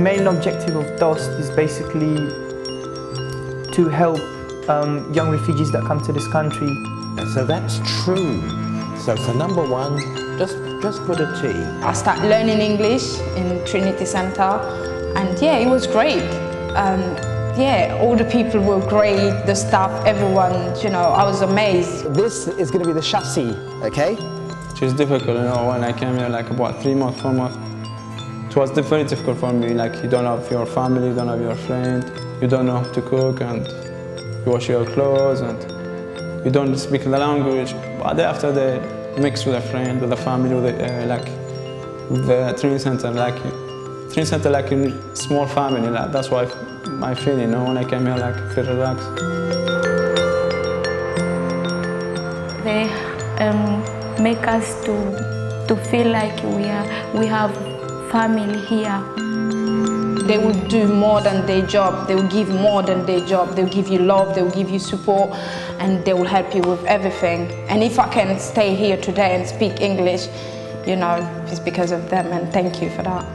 main objective of Dost is basically to help young refugees that come to this country. So that's true. So for number one, just put a T. I started learning English in Trinity Centre, and yeah, it was great. Yeah, all the people were great, the staff, everyone, you know, I was amazed. This is going to be the chassis, okay? It was difficult, you know, when I came here, like about 3 months, 4 months. It was very difficult for me, like you don't have your family, you don't have your friend, you don't know how to cook, and you wash your clothes, and you don't speak the language. But after they mix with a friend, with a family, with the training center, like a small family, like, that's why my feeling, you know, when I came here, like, feel relaxed. They make us to feel like we have family here. They will do more than their job, they will give more than their job, they will give you love, they will give you support, and they will help you with everything. And if I can stay here today and speak English, you know, it's because of them, and thank you for that.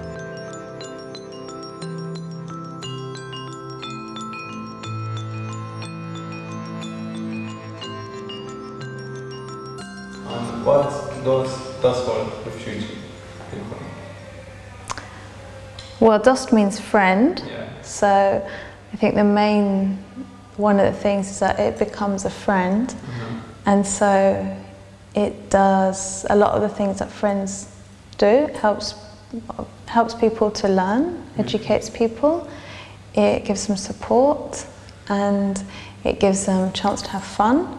What does for refugee people? Well, Dost means friend, Yeah. so I think one of the things is that it becomes a friend, and so it does a lot of the things that friends do. It helps people to learn, educates people, it gives them support, and it gives them a chance to have fun.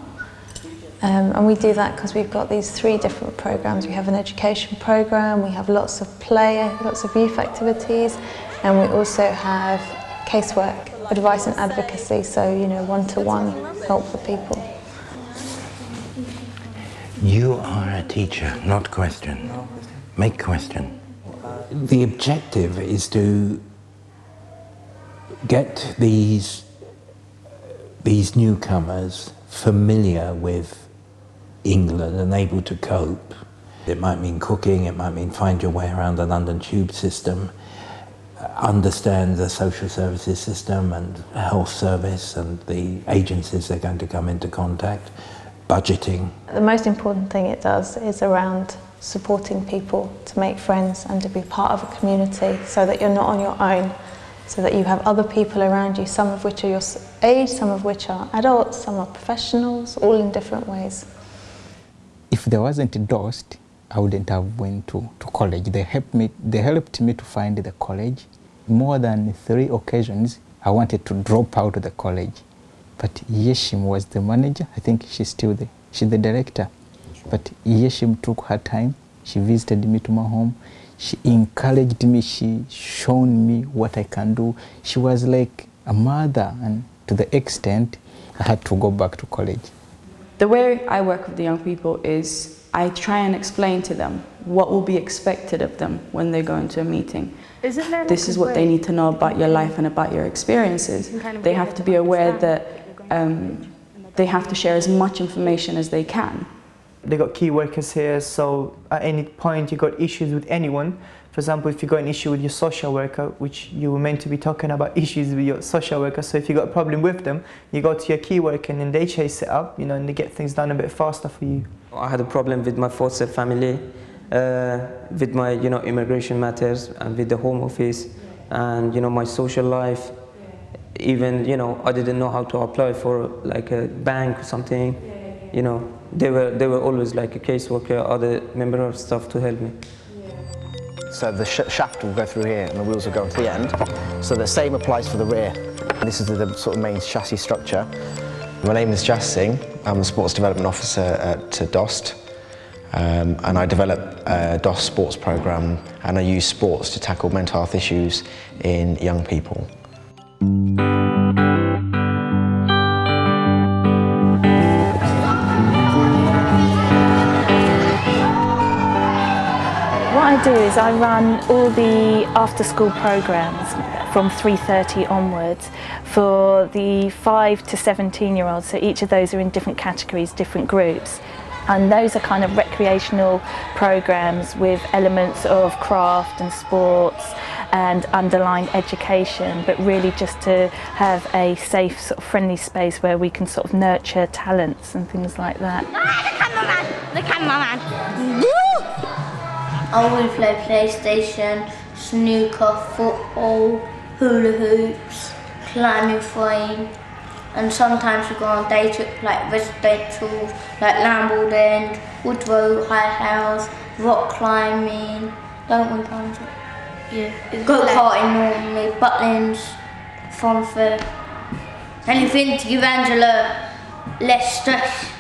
And we do that because we've got these 3 different programs. We have an education program, we have lots of play, lots of youth activities, and we also have casework, advice and advocacy, so, you know, one-to-one help for people. You are a teacher, not question. Make question. The objective is to get these newcomers familiar with England and able to cope. It might mean cooking, it might mean find your way around the London tube system, understand the social services system and health service and the agencies they're going to come into contact, budgeting. The most important thing it does is around supporting people to make friends and to be part of a community so that you're not on your own, so that you have other people around you, some of which are your age, some of which are adults, some are professionals, all in different ways. If there wasn't a Dost, I wouldn't have went to college. They helped me to find the college. More than 3 occasions, I wanted to drop out of the college. But Yeshim was the manager. I think she's the director. But Yeshim took her time. She visited me to my home. She encouraged me. She showed me what I can do. She was like a mother, and to the extent I had to go back to college. The way I work with the young people is I try and explain to them what will be expected of them when they go into a meeting. This is what they need to know about your life and about your experiences. They have to be aware that they have to share as much information as they can. They got key workers here, so at any point you got issues with anyone. For example, if you got an issue with your social worker, which you were meant to be talking about issues with your social worker, so if you got a problem with them, you go to your key worker and then they chase it up, you know, and they get things done a bit faster for you. I had a problem with my foster family, with my, you know, immigration matters, and with the Home Office, and, you know, my social life. Even, you know, I didn't know how to apply for like a bank or something. You know, they were always like a caseworker, other member of staff to help me. So the shaft will go through here and the wheels will go to the end. So the same applies for the rear. This is the sort of main chassis structure. My name is Jas Singh. I'm the Sports Development Officer at Dost. And I develop a Dost sports program, and I use sports to tackle mental health issues in young people. What I do is I run all the after-school programs from 3:30 onwards for the 5 to 17-year-olds, so each of those are in different categories, different groups. And those are kind of recreational programs with elements of craft and sports, and underline education, but really just to have a safe, sort of friendly space where we can sort of nurture talents and things like that. The cameraman! I want to play PlayStation, snooker, football, hula hoops, climbing frame, and sometimes we go on day trips like residential, like Lambold End, Woodrow High House, rock climbing, don't we, Pamela? Yeah. Go-karting normally, Butlins, fun fair. Anything to give Angela less stress.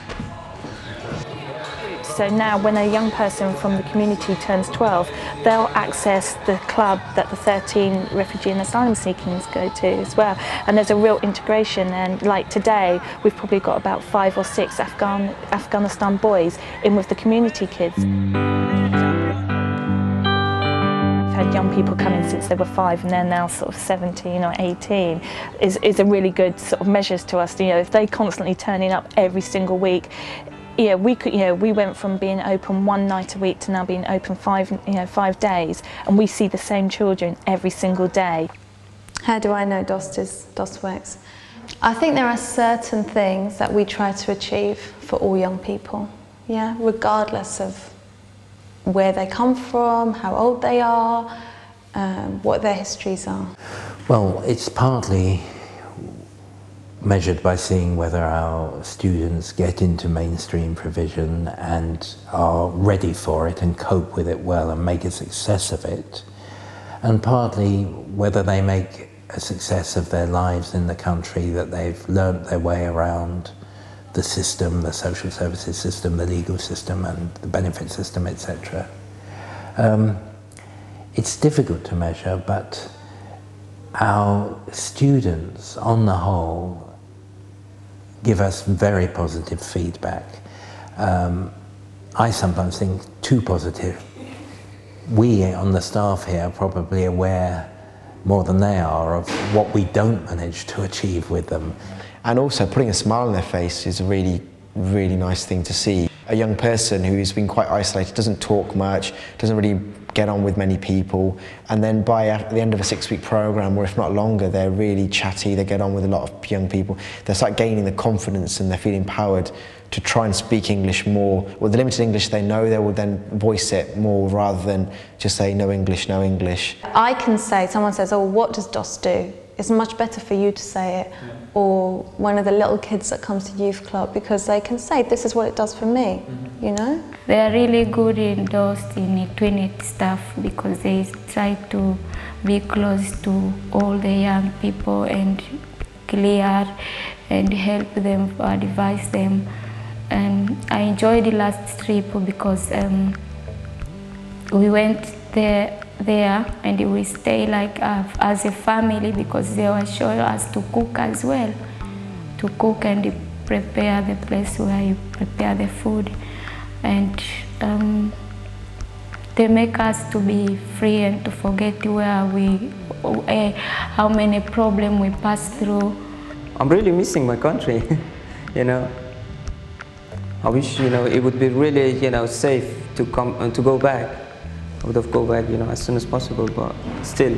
So now when a young person from the community turns 12, they'll access the club that the 13 refugee and asylum seekers go to as well. And there's a real integration, and like today, we've probably got about 5 or 6 Afghanistan boys in with the community kids. We've had young people come in since they were 5 and they're now sort of 17 or 18 is a really good sort of measures to us. You know, if they constantly turning up every single week, yeah, we went from being open 1 night a week to now being open 5 days, and we see the same children every single day. How do I know Dost works? I think there are certain things that we try to achieve for all young people, yeah, regardless of where they come from, how old they are, what their histories are. Well, it's partly measured by seeing whether our students get into mainstream provision and are ready for it and cope with it well and make a success of it, and partly whether they make a success of their lives in the country, that they've learnt their way around the system, the social services system, the legal system and the benefit system, etc. It's difficult to measure, but our students on the whole give us very positive feedback. I sometimes think too positive. We on the staff here are probably aware more than they are of what we don't manage to achieve with them. And also putting a smile on their face is a really, really nice thing to see. A young person who's been quite isolated, doesn't talk much, doesn't really get on with many people, and then by the end of a 6-week program, or if not longer, they're really chatty, they get on with a lot of young people. They start gaining the confidence and they feel empowered to try and speak English more. With the limited English they know, they will then voice it more rather than just say no English, no English. I can say, someone says, oh, what does Dost do? It's much better for you to say it, or one of the little kids that comes to youth club, because they can say, this is what it does for me, you know? They are really good in Dost, in Trinity staff, because they try to be close to all the young people and clear and help them, advise them. And I enjoyed the last trip because we went there and we stay like as a family, because they were showing us to cook as well, to cook and prepare the place where you prepare the food, and they make us to be free and to forget where how many problems we pass through. I'm really missing my country, you know. I wish, you know, it would be really, you know, safe to come and to go back. I would have go back, you know, as soon as possible, but still,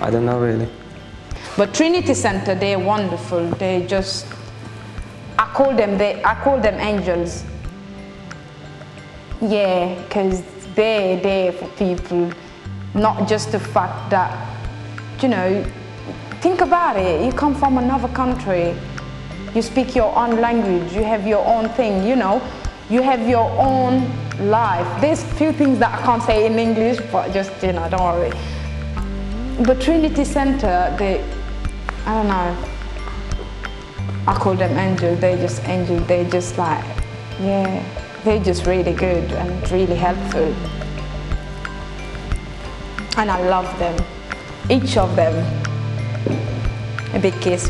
I don't know really. But Trinity Center, they're wonderful. They just, I call them angels. Yeah, because they're there for people, not just the fact that, you know, think about it. You come from another country, you speak your own language, you have your own thing, you know, you have your own life. There's few things that I can't say in English, but just, you know, don't worry. But Trinity Center, I don't know, I call them angels, they're just like, yeah, they're just really good and really helpful. And I love them, each of them. A big kiss.